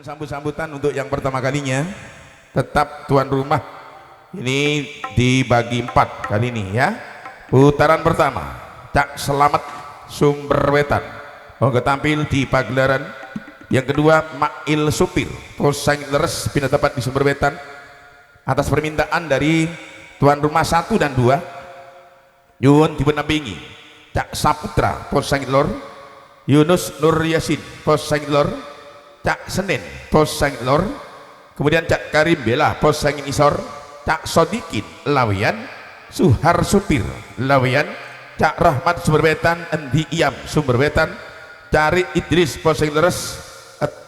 Sambut-sambutan untuk yang pertama kalinya, tetap tuan rumah ini dibagi 4 kali ini ya. Putaran pertama Cak Selamat Sumberwetan, monggo tampil di pagelaran. Yang kedua Mail Supir Posang Leres pindah tempat di Sumberwetan atas permintaan dari tuan rumah 1 dan 2. Nyuwun dipenampingi Cak Saputra Posang Lor, Yunus Nur Yasin Posang Lor, Cak Senin Pos Sangit Lor, kemudian Cak Karim Bela Pos Sangit Isor, Cak Sodikin Lawian, Suhar Supir Lawian, Cak Rahmat Sumberwetan, Endi Iyam Sumberwetan, Cari Idris Pos Sangit Leres,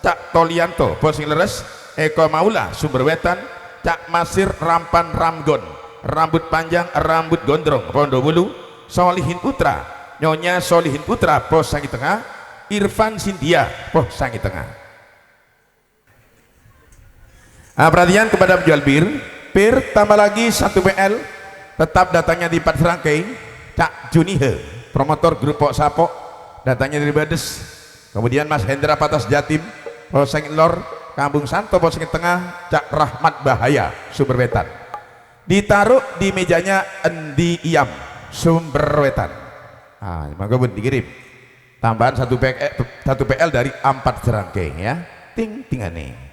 Cak Tolianto Pos Sangit Leres, Eko Maula Sumberwetan, Cak Masir Rampan Ramgon rambut panjang rambut gondrong Pondowulu, Solihin Putra Nyonya Solihin Putra Pos Sangit Tengah, Irfan Sindia Pos Sangit Tengah. Nah, perhatian kepada penjual bir tambah lagi 1 PL tetap datangnya di 4 serangkai. Cak Junihe promotor grup Pok Sapok datangnya dari Bades, kemudian Mas Hendra Patas Jatim Pos Sangit Lor, Kampung Santo Pos Sangit Tengah, Cak Rahmat Bahaya Sumberwetan. Ditaruh di mejanya Endi Iyam Sumberwetan. Ah, maka pun dikirim tambahan 1 PL dari 4 serangkai ya. Ting tingane.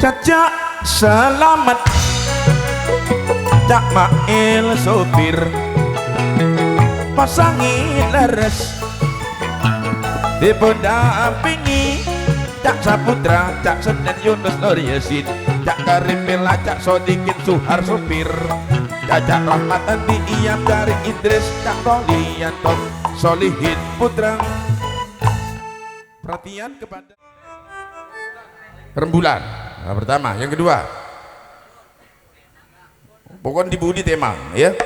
Cak Selamat Cak Mail Supir Pasangin Leres dipendampingi Cak Saputra, Cak Senin Yunus Nur Yasin, Cak Karim Bela, Cak Sodikin Suhar Supir, Cak Rahmat Endi Iyam Cari Idris, Cak Tolianto Solihin Putra. Perhatian kepada rembulan. Nah, pertama, yang kedua pokoknya dibudi temang ya.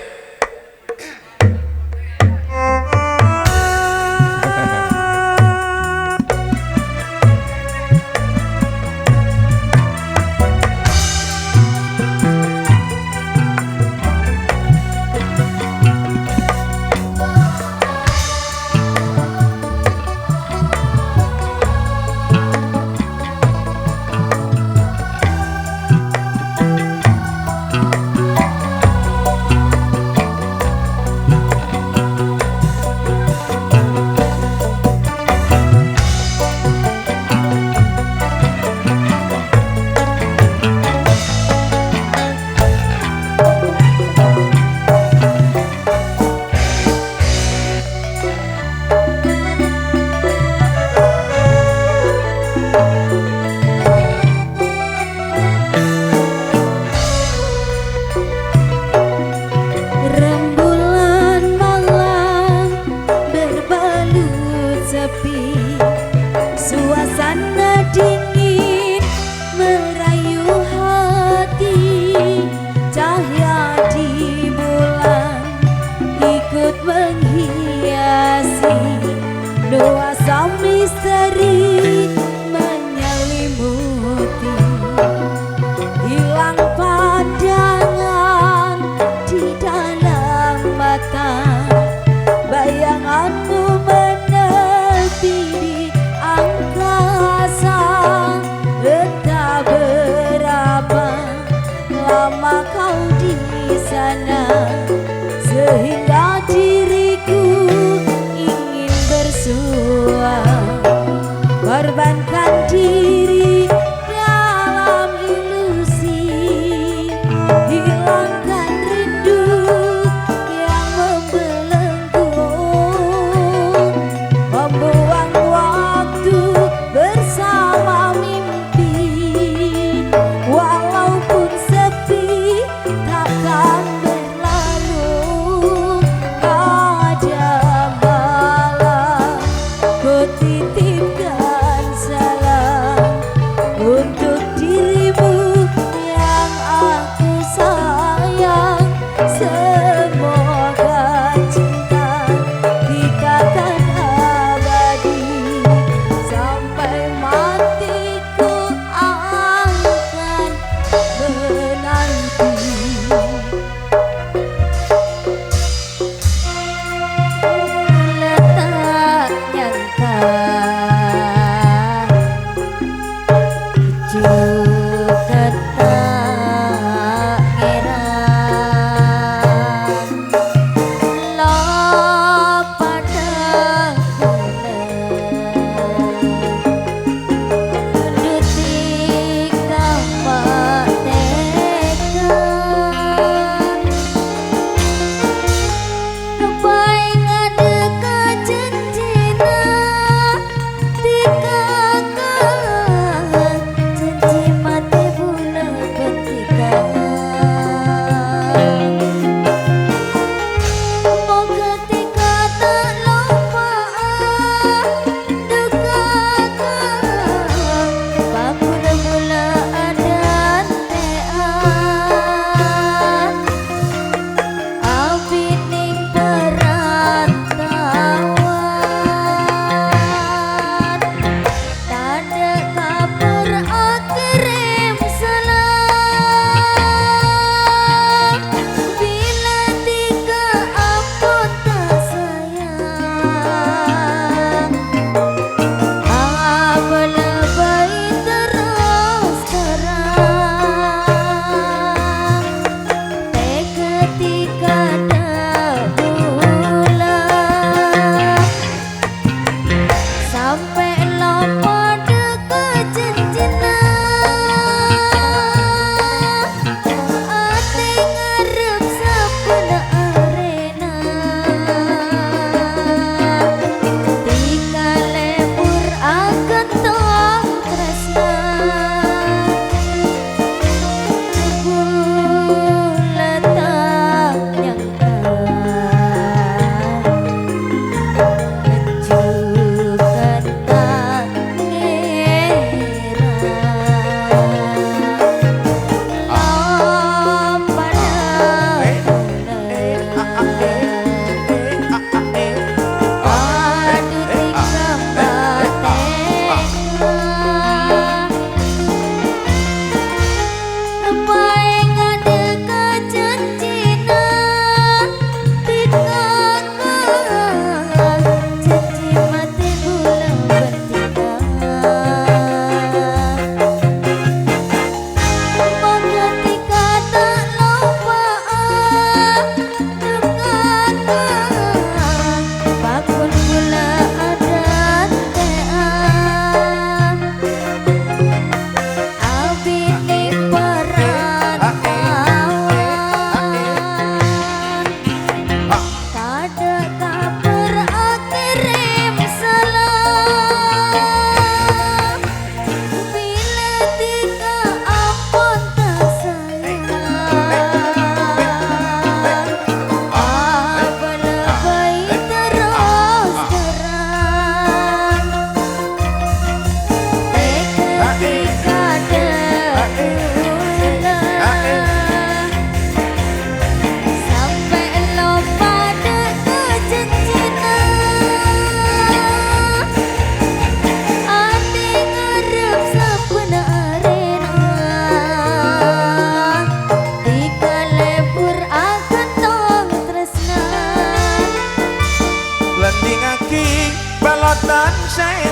Letak nyangka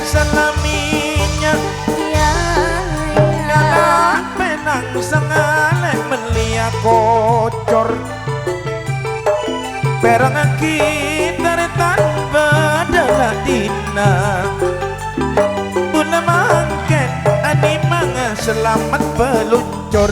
selaminya ngalah penang sangalek melia kocor perang kita tanpa dalah dina buna mangken animang selamat peluncur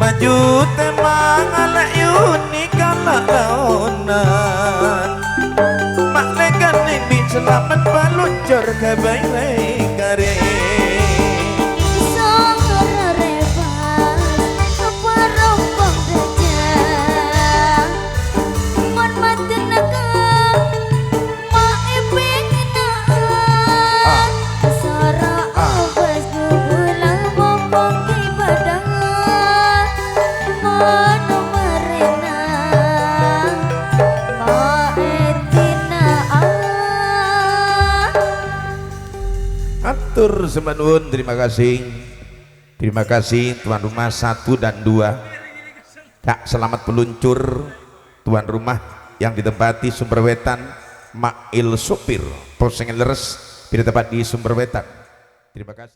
maju temang ala yuni kala launan maklekan ini selamat peluncur ke bayi kare atur semanun. Terima kasih tuan rumah 1 dan 2 Kak selamat peluncur tuan rumah yang ditempati Sumber Wetan Mail Sopir Poseng Leres tidak tepat di Sumber Wetan. Terima kasih.